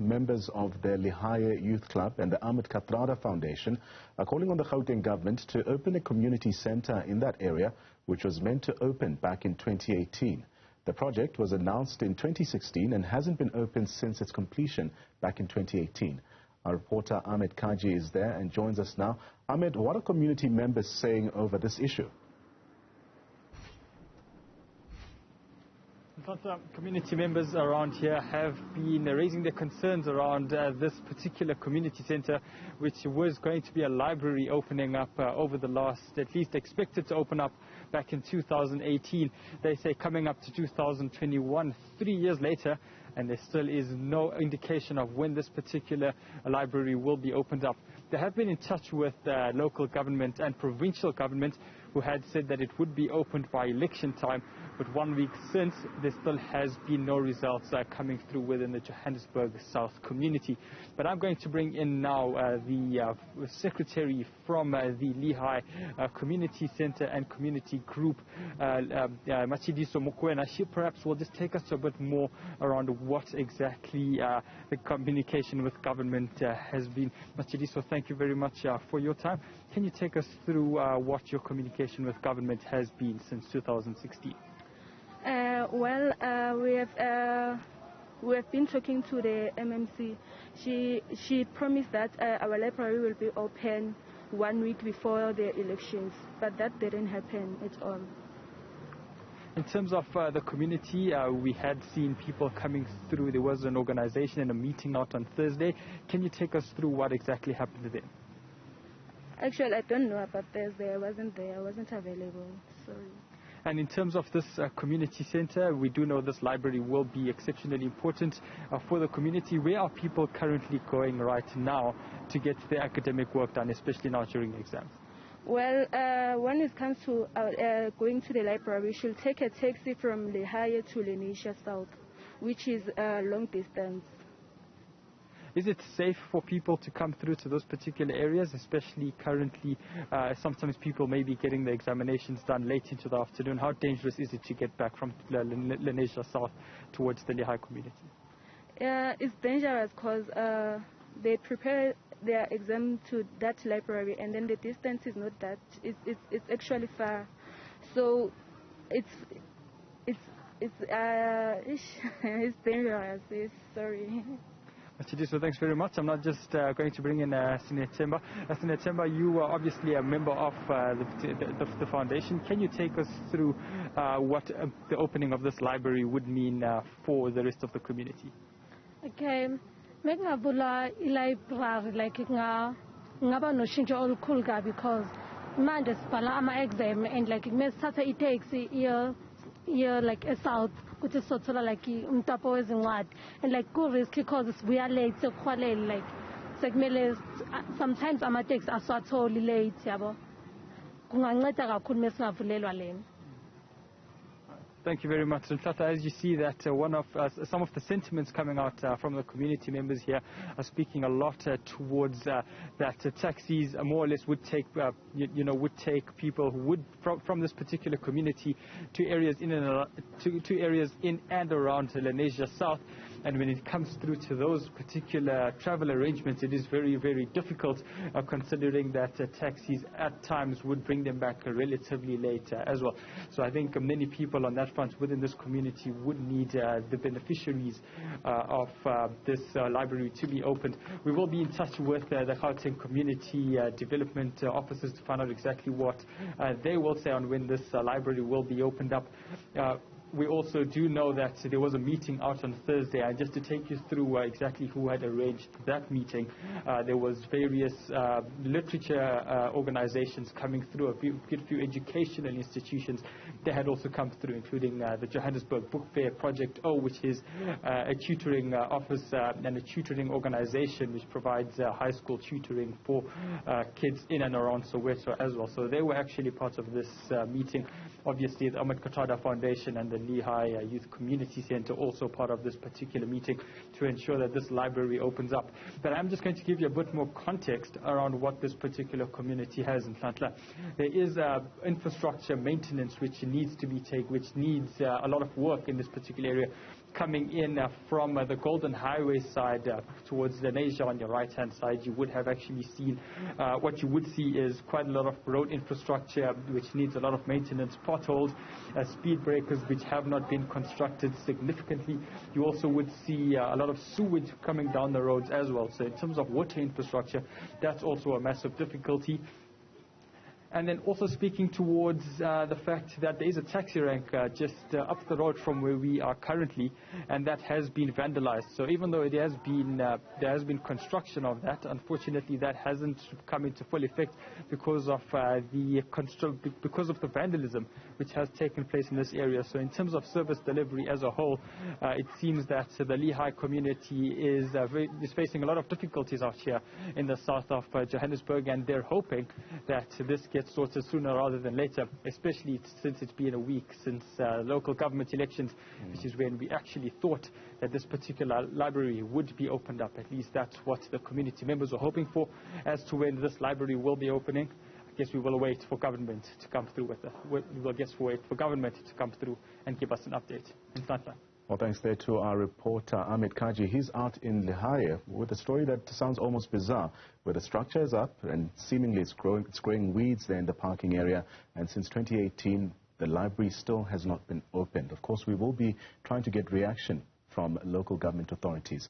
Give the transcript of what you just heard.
Members of the Lehae Youth Club and the Ahmed Kathrada Foundation are calling on the Gauteng government to open a community center in that area, which was meant to open back in 2018. The project was announced in 2016 and hasn't been opened since its completion back in 2018. Our reporter Ahmed Kajee is there and joins us now. Ahmed, what are community members saying over this issue? Community members around here have been raising their concerns around this particular community center, which was going to be a library opening up over the last, at least expected to open up back in 2018. They say coming up to 2021, 3 years later, and there still is no indication of when this particular library will be opened up. They have been in touch with local government and provincial government, who had said that it would be opened by election time, but 1 week since, there still has been no results coming through within the Johannesburg South community. But I'm going to bring in now the secretary from the Lehae Community Center and Community Group, Matshidiso Mokoena. She perhaps will just take us a bit more around what exactly the communication with government has been. Matshidiso, thank you very much for your time. Can you take us through what your communication with government has been since 2016? We have been talking to the MMC. She promised that our library will be open 1 week before the elections, but that didn't happen at all. In terms of the community, we had seen people coming through. There was an organization and a meeting out on Thursday. Can you take us through what exactly happened then? Actually, I don't know about Thursday. I wasn't there. I wasn't available. Sorry. And in terms of this community center, we do know this library will be exceptionally important for the community. Where are people currently going right now to get their academic work done, especially now during the exams? Well, when it comes to going to the library, we should take a taxi from Lehae to Lehae South, which is long distance. Is it safe for people to come through to those particular areas, especially currently? Sometimes people may be getting the examinations done late into the afternoon. How dangerous is it to get back from Lehae South towards the Lehae community? It's dangerous because they prepare their exam to that library, and then the distance is not that. It's actually far, so it's dangerous. Sorry. So thanks very much. I'm not just going to bring in Senior Temba. Senior Temba, you are obviously a member of the foundation. Can you take us through what the opening of this library would mean for the rest of the community? Okay. Mengabula library like ngaba no shintsho olukhulu kabi because manje sibhala ama exam and like mesithatha itaxi year like a south kuthi sothola like umtapo wezincwadi and like ku risky cause we are late sekukhwalele like sekumele sometimes ama taxi aswatholi late yabo kunganceda kakhulu mesingavulelwa lena. Thank you very much. As you see that some of the sentiments coming out from the community members here are speaking a lot towards that taxis more or less would take people who would from this particular community to areas in and around Lehae South. And when it comes through to those particular travel arrangements, it is very, very difficult considering that taxis at times would bring them back relatively late as well. So I think many people on that front within this community would need the beneficiaries of this library to be opened. We will be in touch with the Gauteng community development officers to find out exactly what they will say on when this library will be opened up. We also do know that there was a meeting out on Thursday, and just to take you through exactly who had arranged that meeting, there was various literature organizations coming through, a few educational institutions. They had also come through, including the Johannesburg Book Fair Project O, which is a tutoring office and a tutoring organization which provides high school tutoring for kids in and around Soweto as well. So they were actually part of this meeting. Obviously, the Ahmed Kathrada Foundation and the Lehae Youth Community Center also part of this particular meeting to ensure that this library opens up. But I'm just going to give you a bit more context around what this particular community has in Nhlanhla. There is infrastructure maintenance which needs a lot of work in this particular area. coming in from the Golden Highway side towards Lehae on your right-hand side, you would have actually seen what you would see is quite a lot of road infrastructure which needs a lot of maintenance, potholes, speed breakers which have not been constructed significantly. You also would see a lot of sewage coming down the roads as well. So in terms of water infrastructure, that's also a massive difficulty. And then also speaking towards the fact that there is a taxi rank just up the road from where we are currently, and that has been vandalized. So even though there has been construction of that, unfortunately that hasn't come into full effect because of the vandalism which has taken place in this area. So in terms of service delivery as a whole, it seems that the Lehae community is facing a lot of difficulties out here in the south of Johannesburg, and they're hoping that this gets sorted sooner rather than later, especially since it's been a week since local government elections, which is when we actually thought that this particular library would be opened up. At least that's what the community members were hoping for. As to when this library will be opening, I guess we will wait for government to come through and give us an update. Well, thanks there to our reporter, Ahmed Kajee. He's out in Lehae with a story that sounds almost bizarre, where the structure is up and seemingly it's growing weeds there in the parking area. And since 2018, the library still has not been opened. Of course, we will be trying to get reaction from local government authorities.